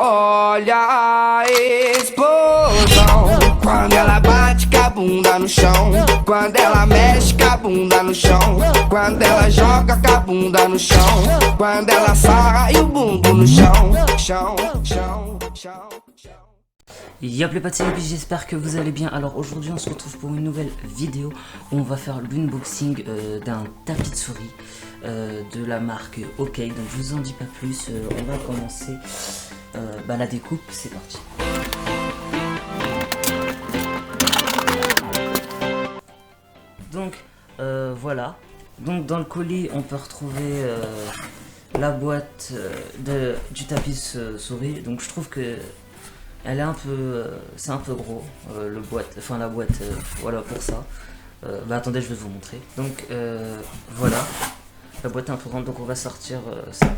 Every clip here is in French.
Olha a explosão quando ela bate com a bunda no chão, quando ela mexe com a bunda no chão, quando ela joga com a bunda no chão, quando ela sarra e o bumbum no chão, chão, chão, chão, chão. Yop les potes, c'est Yopi, j'espère que vous allez bien. Alors aujourd'hui on se retrouve pour une nouvelle vidéo où on va faire l'unboxing d'un tapis de souris de la marque OK. Donc je vous en dis pas plus, on va commencer la découpe, c'est parti. Donc voilà, donc dans le colis on peut retrouver la boîte du tapis de souris. Donc je trouve que elle est un peu, c'est un peu gros, la boîte, voilà pour ça. Attendez, je vais vous montrer. Donc voilà, la boîte est un peu grande, donc on va sortir ça.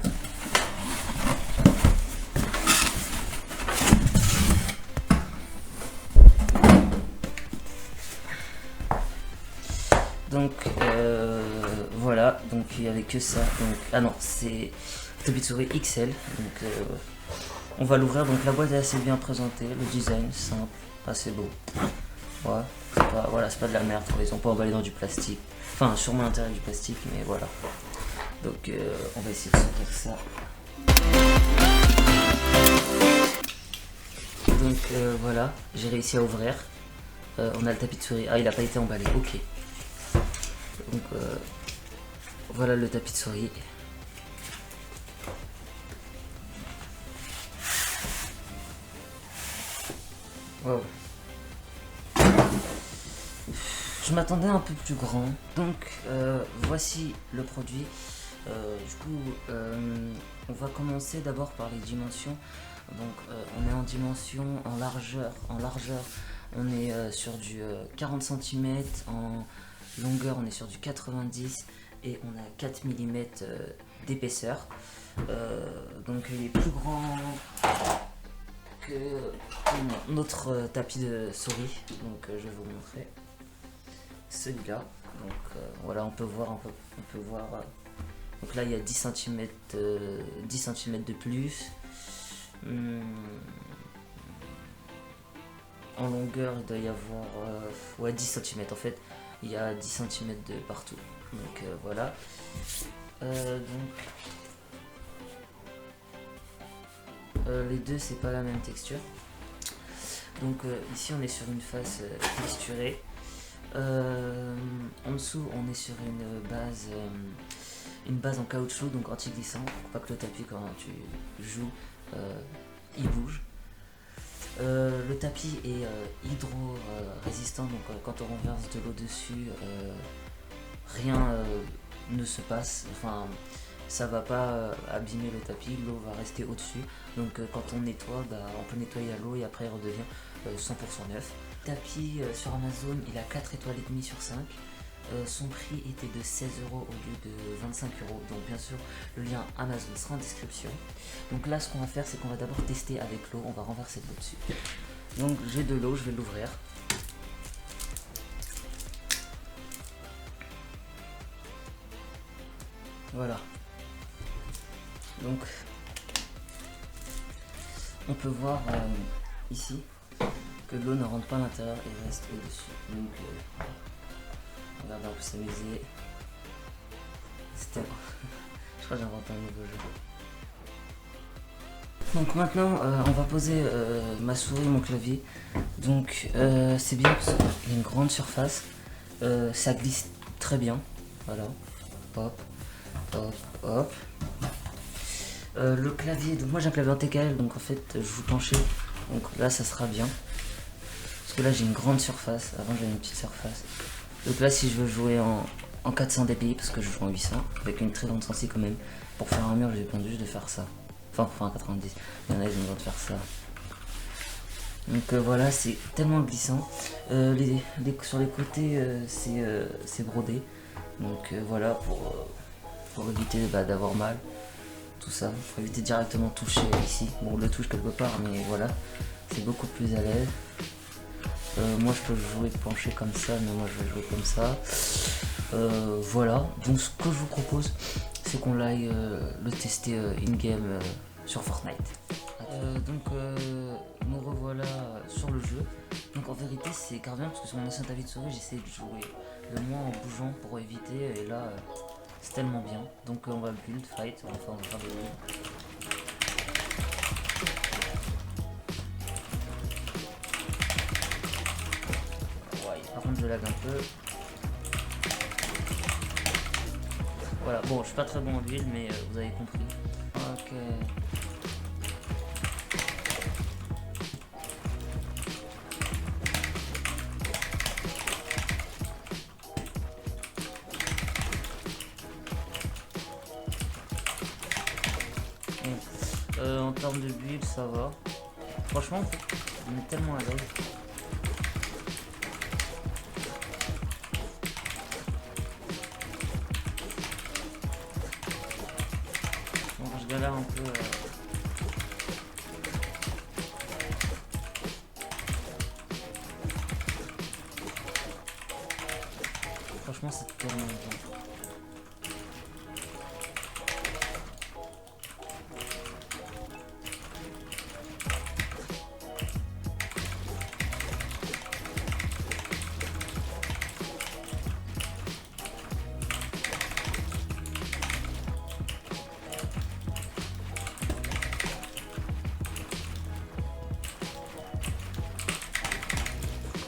Donc voilà, donc il n'y avait que ça. Donc, ah non, c'est tapis de souris XL. Donc on va l'ouvrir. Donc la boîte est assez bien présentée, le design simple, assez beau. Ouais, c'est pas de la merde, ils ont pas emballé dans du plastique. Enfin, sûrement à l'intérieur du plastique, mais voilà. Donc on va essayer de sortir ça. Donc voilà, j'ai réussi à ouvrir. On a le tapis de souris. Ah, il n'a pas été emballé, ok. Donc voilà le tapis de souris. Wow. Je m'attendais un peu plus grand. Donc voici le produit. Du coup on va commencer d'abord par les dimensions. Donc on est en dimension, en largeur on est sur du 40 cm, en longueur on est sur du 90 et on a 4 mm d'épaisseur. Donc il est plus grand que notre tapis de souris. Donc je vais vous montrer celui-là. Donc voilà, on peut voir donc là il y a 10 cm de plus. En longueur il doit y avoir 10 cm en fait. Il y a 10 cm de partout. Donc voilà. Les deux c'est pas la même texture. Donc ici on est sur une face texturée. En dessous on est sur une base en caoutchouc, donc anti-glissant, pour pas que le tapis quand tu joues il bouge. Le tapis est hydro-résistant, donc quand on renverse de l'eau dessus, rien ne se passe, enfin ça va pas abîmer le tapis, l'eau va rester au-dessus. Donc quand on nettoie, on peut nettoyer à l'eau et après il redevient 100% neuf. Tapis sur Amazon, il a 4 étoiles et demie sur 5. Son prix était de 16 € au lieu de 25 €. Donc bien sûr le lien Amazon sera en description. Donc là ce qu'on va faire, c'est qu'on va d'abord tester avec l'eau. On va renverser de l'eau dessus. Donc j'ai de l'eau, je vais l'ouvrir. Voilà. Donc on peut voir ici que l'eau ne rentre pas à l'intérieur et reste au-dessus. Donc regardez, on peut s'amuser. C'était bon. Je crois que j'invente un nouveau jeu. Donc maintenant on va poser ma souris et mon clavier. Donc c'est bien parce qu'il y a une grande surface. Ça glisse très bien. Voilà. Hop, hop, hop. Le clavier, donc moi j'ai un clavier en TKL, donc en fait je joue penché. Donc là ça sera bien. Parce que là j'ai une grande surface. Avant j'avais une petite surface. Donc là si je veux jouer en 400 dpi, parce que je joue en 800 avec une très grande sensi quand même, pour faire un mur j'ai besoin juste de faire ça, enfin pour faire un 90, il y en a ils ont besoin de faire ça. Donc voilà, c'est tellement glissant. Sur les côtés c'est brodé, donc voilà pour éviter d'avoir mal, tout ça, pour éviter directement toucher ici. Bon, le touche quelque part, mais voilà, c'est beaucoup plus à l'aise. Moi je peux jouer penché comme ça, mais moi je vais jouer comme ça. Voilà, donc ce que je vous propose, c'est qu'on aille le tester in-game sur Fortnite. Nous revoilà sur le jeu. Donc en vérité c'est grave bien parce que sur mon ancien tapis de souris j'essayais de jouer le moins en bougeant pour éviter et là c'est tellement bien. Donc on va build, fight, enfin on va faire des builds. Ouais, par contre je lag un peu. Voilà, bon je suis pas très bon en build mais vous avez compris. Ok. En termes de build ça va. Franchement en fait, on est tellement à l'aise. Bon, je galère un peu. Franchement c'est tellement bien.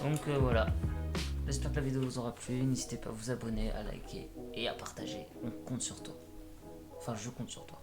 Donc voilà, j'espère que la vidéo vous aura plu, n'hésitez pas à vous abonner, à liker et à partager, on compte sur toi. Enfin je compte sur toi.